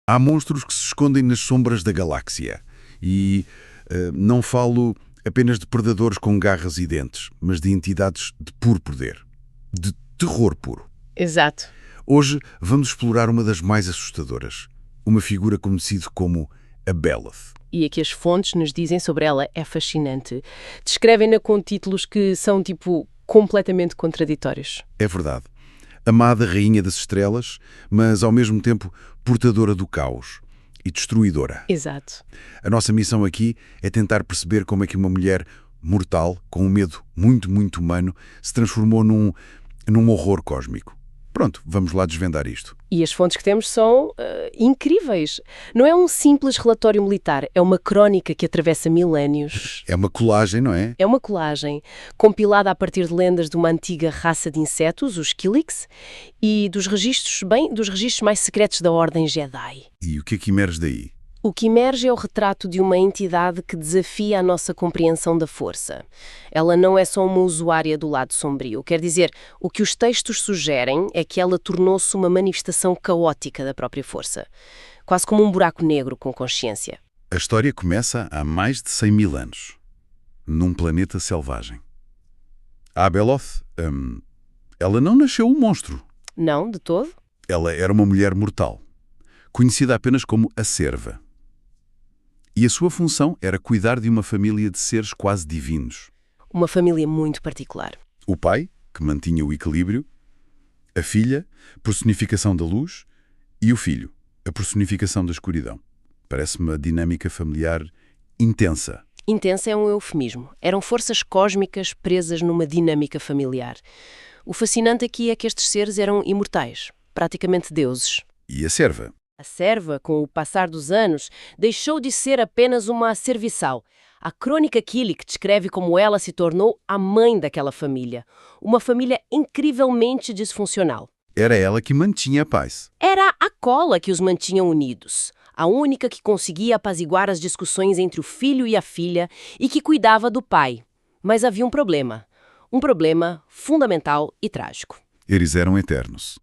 Há monstros que se escondem nas sombras da galáxia. E não falo apenas de predadores com garras e dentes, mas de entidades de puro poder. De terror puro. Exato. Hoje vamos explorar uma das mais assustadoras. Uma figura conhecida como a Belloth. E aqui as fontes nos dizem sobre ela é fascinante. Descrevem-na com títulos que são, completamente contraditórios. É verdade. Amada rainha das estrelas, mas ao mesmo tempo portadora do caos e destruidora. Exato. A nossa missão aqui é tentar perceber como é que uma mulher mortal, com um medo muito, muito humano, se transformou num horror cósmico. Pronto, vamos lá desvendar isto. E as fontes que temos são incríveis. Não é um simples relatório militar, é uma crónica que atravessa milénios. É uma colagem, não é? É uma colagem compilada a partir de lendas de uma antiga raça de insetos, os Killiks, e dos registros mais secretos da Ordem Jedi. E o que é que emerge daí? O que emerge é o retrato de uma entidade que desafia a nossa compreensão da força. Ela não é só uma usuária do lado sombrio. Quer dizer, o que os textos sugerem é que ela tornou-se uma manifestação caótica da própria força. Quase como um buraco negro com consciência. A história começa há mais de 100 mil anos, num planeta selvagem. A Abeloth, ela não nasceu um monstro. Não, de todo. Ela era uma mulher mortal, conhecida apenas como a Serva. E a sua função era cuidar de uma família de seres quase divinos. Uma família muito particular. O pai, que mantinha o equilíbrio, a filha, personificação da luz, e o filho, a personificação da escuridão. Parece-me uma dinâmica familiar intensa. Intensa é um eufemismo. Eram forças cósmicas presas numa dinâmica familiar. O fascinante aqui é que estes seres eram imortais, praticamente deuses. E a Serva? A serva, com o passar dos anos, deixou de ser apenas uma serviçal. A crônica Killik descreve como ela se tornou a mãe daquela família. Uma família incrivelmente disfuncional. Era ela que mantinha a paz. Era a cola que os mantinha unidos. A única que conseguia apaziguar as discussões entre o filho e a filha e que cuidava do pai. Mas havia um problema. Um problema fundamental e trágico. Eles eram eternos.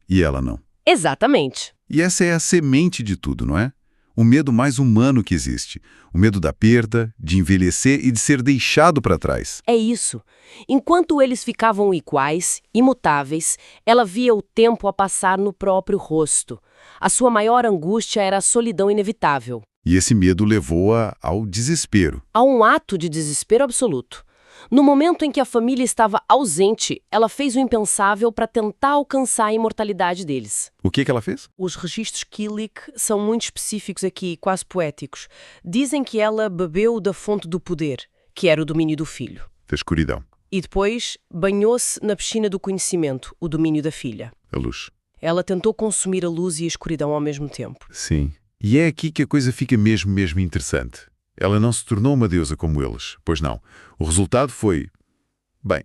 E ela não. Exatamente. E essa é a semente de tudo, não é? O medo mais humano que existe. O medo da perda, de envelhecer e de ser deixado para trás. É isso. Enquanto eles ficavam iguais, imutáveis, ela via o tempo a passar no próprio rosto. A sua maior angústia era a solidão inevitável. E esse medo levou-a ao desespero. A um ato de desespero absoluto. No momento em que a família estava ausente, ela fez o impensável para tentar alcançar a imortalidade deles. O que ela fez? Os registros Killik são muito específicos aqui, quase poéticos. Dizem que ela bebeu da fonte do poder, que era o domínio do filho. Da escuridão. E depois banhou-se na piscina do conhecimento, o domínio da filha. A luz. Ela tentou consumir a luz e a escuridão ao mesmo tempo. Sim. E é aqui que a coisa fica mesmo interessante. Ela não se tornou uma deusa como eles, pois não. O resultado foi,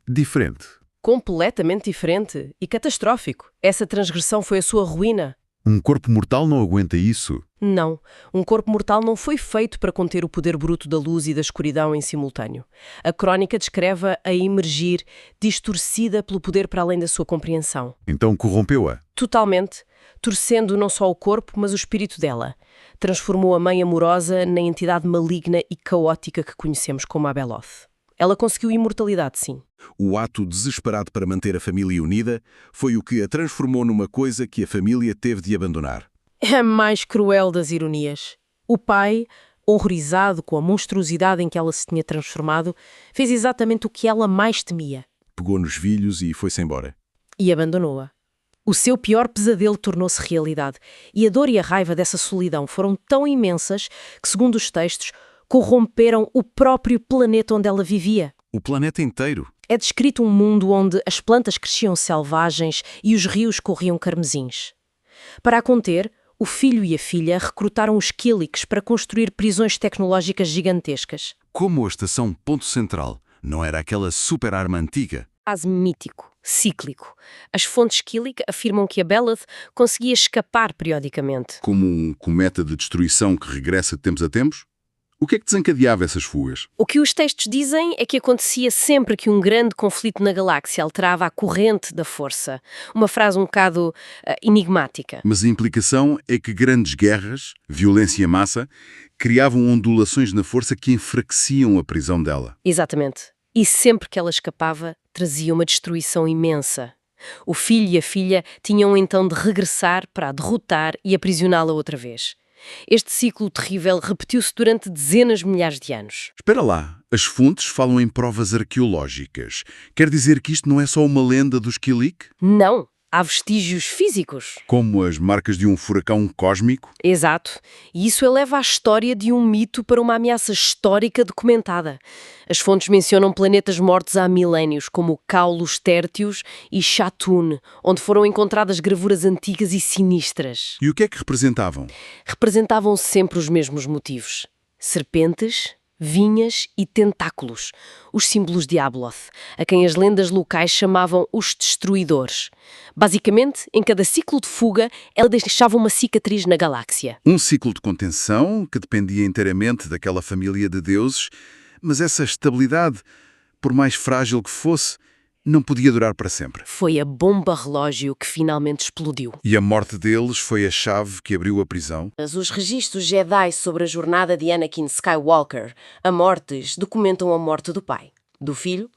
diferente. Completamente diferente e catastrófico. Essa transgressão foi a sua ruína. Um corpo mortal não aguenta isso. Não. Um corpo mortal não foi feito para conter o poder bruto da luz e da escuridão em simultâneo. A crónica descreve-a a emergir, distorcida pelo poder para além da sua compreensão. Então corrompeu-a. Totalmente. Torcendo não só o corpo, mas o espírito dela. Transformou a mãe amorosa na entidade maligna e caótica que conhecemos como a Abeloth. Ela conseguiu imortalidade, sim. O ato desesperado para manter a família unida foi o que a transformou numa coisa que a família teve de abandonar. É a mais cruel das ironias. O pai, horrorizado com a monstruosidade em que ela se tinha transformado, fez exatamente o que ela mais temia. Pegou nos filhos e foi-se embora. E abandonou-a. O seu pior pesadelo tornou-se realidade, e a dor e a raiva dessa solidão foram tão imensas que, segundo os textos, corromperam o próprio planeta onde ela vivia. O planeta inteiro. É descrito um mundo onde as plantas cresciam selvagens e os rios corriam carmesins. Para a conter, o filho e a filha recrutaram os Killiks para construir prisões tecnológicas gigantescas. Como a estação Ponto Central não era aquela super arma antiga? Quase mítico, cíclico. As fontes Killik afirmam que a Belloth conseguia escapar periodicamente. Como um cometa de destruição que regressa de tempos a tempos? O que é que desencadeava essas fugas? O que os textos dizem é que acontecia sempre que um grande conflito na galáxia alterava a corrente da força. Uma frase um bocado enigmática. Mas a implicação é que grandes guerras, violência em massa, criavam ondulações na força que enfraqueciam a prisão dela. Exatamente. E sempre que ela escapava, trazia uma destruição imensa. O filho e a filha tinham então de regressar para a derrotar e aprisioná-la outra vez. Este ciclo terrível repetiu-se durante dezenas de milhares de anos. Espera lá, as fontes falam em provas arqueológicas. Quer dizer que isto não é só uma lenda dos Kilik? Não, há vestígios físicos. Como as marcas de um furacão cósmico? Exato. E isso eleva a história de um mito para uma ameaça histórica documentada. As fontes mencionam planetas mortos há milénios, como Caulus Tertius e Chatun, onde foram encontradas gravuras antigas e sinistras. E o que é que representavam? Representavam sempre os mesmos motivos. Serpentes, vinhas e tentáculos, os símbolos de Abeloth, a quem as lendas locais chamavam os Destruidores. Basicamente, em cada ciclo de fuga, ela deixava uma cicatriz na galáxia. Um ciclo de contenção que dependia inteiramente daquela família de deuses, mas essa estabilidade, por mais frágil que fosse, não podia durar para sempre. Foi a bomba relógio que finalmente explodiu. E a morte deles foi a chave que abriu a prisão? Os registros Jedi sobre a jornada de Anakin Skywalker a mortes documentam a morte do pai, do filho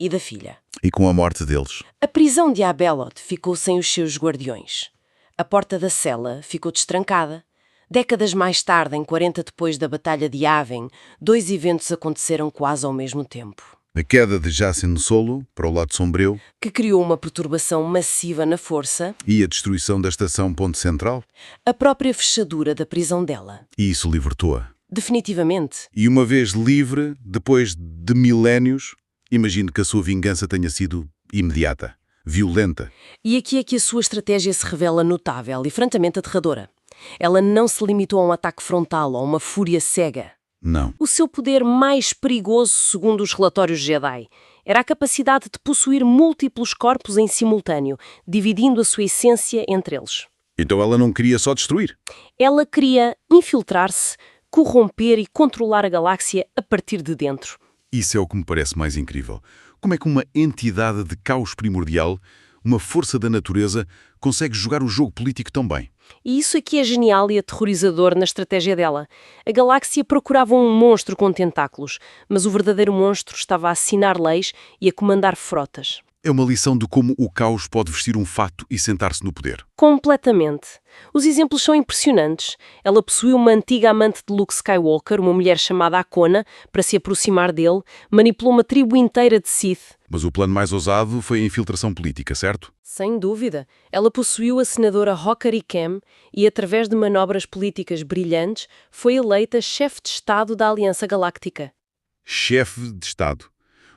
e da filha. E com a morte deles? A prisão de Abeloth ficou sem os seus guardiões. A porta da cela ficou destrancada. Décadas mais tarde, em 40 depois da Batalha de Yavin, 2 eventos aconteceram quase ao mesmo tempo. A queda de Jacen Solo, para o lado sombrio, Que criou uma perturbação massiva na força, e a destruição da estação Ponte Central, a própria fechadura da prisão dela. e isso libertou-a. Definitivamente. E uma vez livre, depois de milénios, imagino que a sua vingança tenha sido imediata, violenta. E aqui é que a sua estratégia se revela notável e francamente aterradora. Ela não se limitou a um ataque frontal ou a uma fúria cega. Não. O seu poder mais perigoso, segundo os relatórios Jedi, era a capacidade de possuir múltiplos corpos em simultâneo, dividindo a sua essência entre eles. Então ela não queria só destruir. Ela queria infiltrar-se, corromper e controlar a galáxia a partir de dentro. Isso é o que me parece mais incrível. Como é que uma entidade de caos primordial, uma força da natureza, consegue jogar o jogo político tão bem? E isso aqui é genial e aterrorizador na estratégia dela. A galáxia procurava um monstro com tentáculos, mas o verdadeiro monstro estava a assinar leis e a comandar frotas. É uma lição de como o caos pode vestir um fato e sentar-se no poder. Completamente. Os exemplos são impressionantes. Ela possuiu uma antiga amante de Luke Skywalker, uma mulher chamada Akona, para se aproximar dele, manipulou uma tribo inteira de Sith. Mas o plano mais ousado foi a infiltração política, certo? Sem dúvida. Ela possuiu a senadora Hokari Kem e, através de manobras políticas brilhantes, foi eleita chefe de Estado da Aliança Galáctica. Chefe de Estado.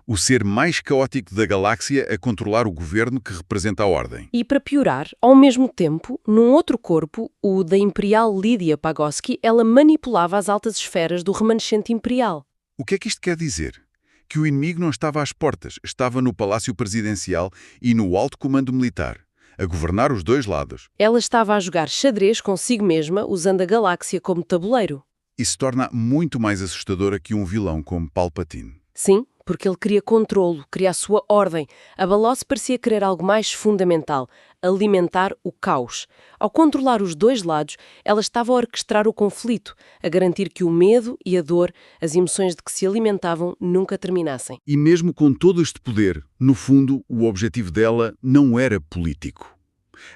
O ser mais caótico da galáxia a controlar o governo que representa a ordem. E, para piorar, ao mesmo tempo, num outro corpo, o da Imperial Lydia Pagoski, ela manipulava as altas esferas do remanescente imperial. O que é que isto quer dizer? Que o inimigo não estava às portas, estava no Palácio Presidencial e no alto comando militar, a governar os dois lados. Ela estava a jogar xadrez consigo mesma, usando a galáxia como tabuleiro. Isso torna muito mais assustadora que um vilão como Palpatine. Sim, porque ele queria controlo, queria a sua ordem. A Baloth parecia querer algo mais fundamental, alimentar o caos. Ao controlar os dois lados, ela estava a orquestrar o conflito, a garantir que o medo e a dor, as emoções de que se alimentavam, nunca terminassem. E mesmo com todo este poder, no fundo, o objetivo dela não era político.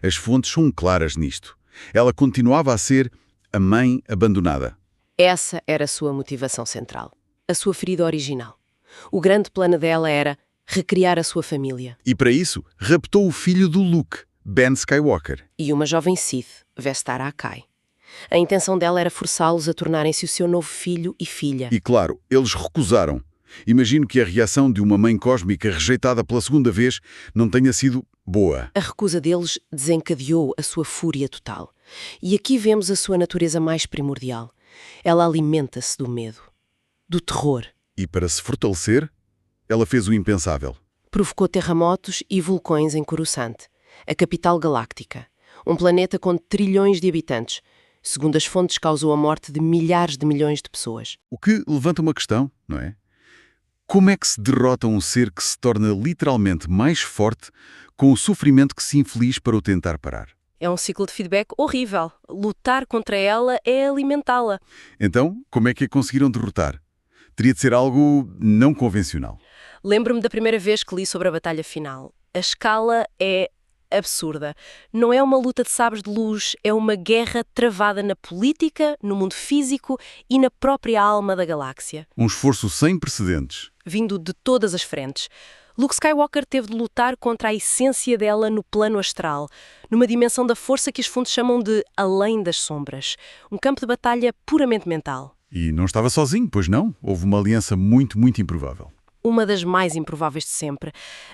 As fontes são claras nisto. Ela continuava a ser a mãe abandonada. Essa era a sua motivação central, a sua ferida original. O grande plano dela era recriar a sua família. E para isso, raptou o filho do Luke, Ben Skywalker. E uma jovem Sith, Vestara Akai. A intenção dela era forçá-los a tornarem-se o seu novo filho e filha. E claro, eles recusaram. Imagino que a reação de uma mãe cósmica rejeitada pela segunda vez não tenha sido boa. A recusa deles desencadeou a sua fúria total. E aqui vemos a sua natureza mais primordial. Ela alimenta-se do medo, do terror. E para se fortalecer, ela fez o impensável. Provocou terremotos e vulcões em Coruscant, a capital galáctica, um planeta com trilhões de habitantes. Segundo as fontes, causou a morte de milhares de milhões de pessoas. O que levanta uma questão, não é? Como é que se derrota um ser que se torna literalmente mais forte com o sofrimento que se inflige para o tentar parar? É um ciclo de feedback horrível. Lutar contra ela é alimentá-la. Então, como é que a conseguiram derrotar? Teria de ser algo não convencional. Lembro-me da primeira vez que li sobre a batalha final. A escala é absurda. Não é uma luta de sabres de luz, é uma guerra travada na política, no mundo físico e na própria alma da galáxia. Um esforço sem precedentes. Vindo de todas as frentes. Luke Skywalker teve de lutar contra a essência dela no plano astral, numa dimensão da força que as fontes chamam de além das sombras. Um campo de batalha puramente mental. E não estava sozinho, pois não? Houve uma aliança muito, muito improvável. Uma das mais improváveis de sempre.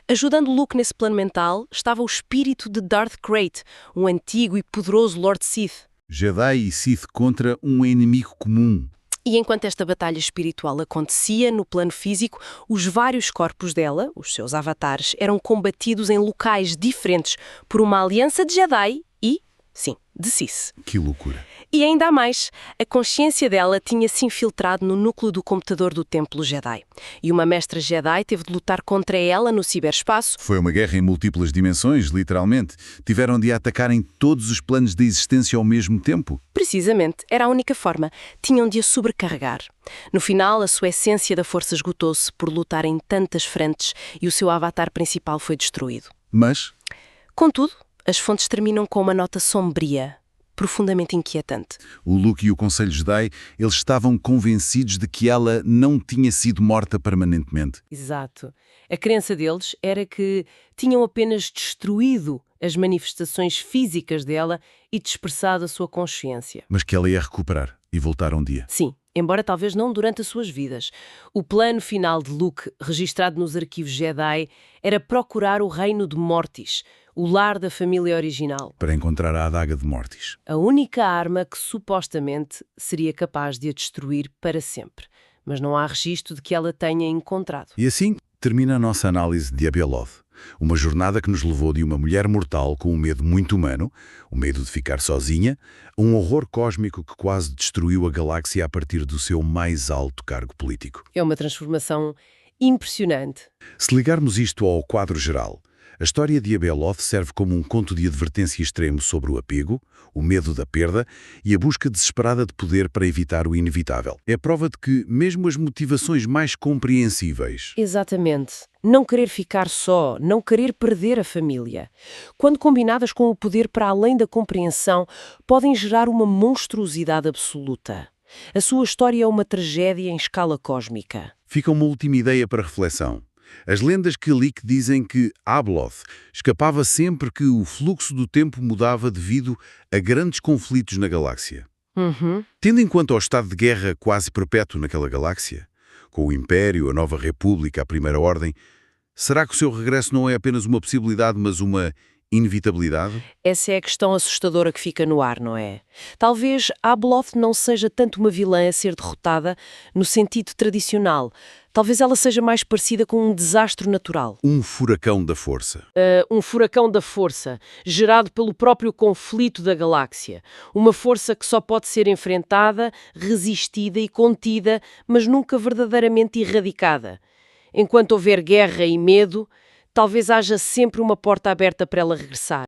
Ajudando Luke nesse plano mental estava o espírito de Darth Krayt, um antigo e poderoso Lord Sith. Jedi e Sith contra um inimigo comum. E enquanto esta batalha espiritual acontecia no plano físico, os vários corpos dela, os seus avatares, eram combatidos em locais diferentes por uma aliança de Jedi e, sim, de Sith. Que loucura. E ainda há mais, a consciência dela tinha-se infiltrado no núcleo do computador do Templo Jedi. E uma mestra Jedi teve de lutar contra ela no ciberespaço. Foi uma guerra em múltiplas dimensões, literalmente. Tiveram de atacar em todos os planos da existência ao mesmo tempo. Precisamente, era a única forma. Tinham de a sobrecarregar. No final, a sua essência da força esgotou-se por lutar em tantas frentes e o seu avatar principal foi destruído. Mas Contudo, as fontes terminam com uma nota sombria, profundamente inquietante. o Luke e o Conselho Jedi, eles estavam convencidos de que ela não tinha sido morta permanentemente. Exato. A crença deles era que tinham apenas destruído as manifestações físicas dela e dispersado a sua consciência. Mas que ela ia recuperar e voltar um dia. Sim, embora talvez não durante as suas vidas. O plano final de Luke, registrado nos arquivos Jedi, era procurar o reino de Mortis, o lar da família original. Para encontrar a Adaga de Mortis. A única arma que supostamente seria capaz de a destruir para sempre. Mas não há registro de que ela tenha encontrado. E assim termina a nossa análise de Abeloth. Uma jornada que nos levou de uma mulher mortal com um medo muito humano, o medo de ficar sozinha, a um horror cósmico que quase destruiu a galáxia a partir do seu mais alto cargo político. É uma transformação impressionante. Se ligarmos isto ao quadro geral, a história de Abeloth serve como um conto de advertência extremo sobre o apego, o medo da perda e a busca desesperada de poder para evitar o inevitável. É prova de que, mesmo as motivações mais compreensíveis, Exatamente. Não querer ficar só, não querer perder a família. Quando combinadas com o poder para além da compreensão, podem gerar uma monstruosidade absoluta. A sua história é uma tragédia em escala cósmica. fica uma última ideia para reflexão. As lendas que li que dizem que Abeloth escapava sempre que o fluxo do tempo mudava devido a grandes conflitos na galáxia. Tendo em conta o estado de guerra quase perpétuo naquela galáxia, com o Império, a Nova República, a Primeira Ordem, será que o seu regresso não é apenas uma possibilidade, mas uma inevitabilidade? Essa é a questão assustadora que fica no ar, não é? Talvez Abeloth não seja tanto uma vilã a ser derrotada no sentido tradicional. Talvez ela seja mais parecida com um desastre natural. Um furacão da força. Um furacão da força, gerado pelo próprio conflito da galáxia. Uma força que só pode ser enfrentada, resistida e contida, mas nunca verdadeiramente erradicada. Enquanto houver guerra e medo, talvez haja sempre uma porta aberta para ela regressar.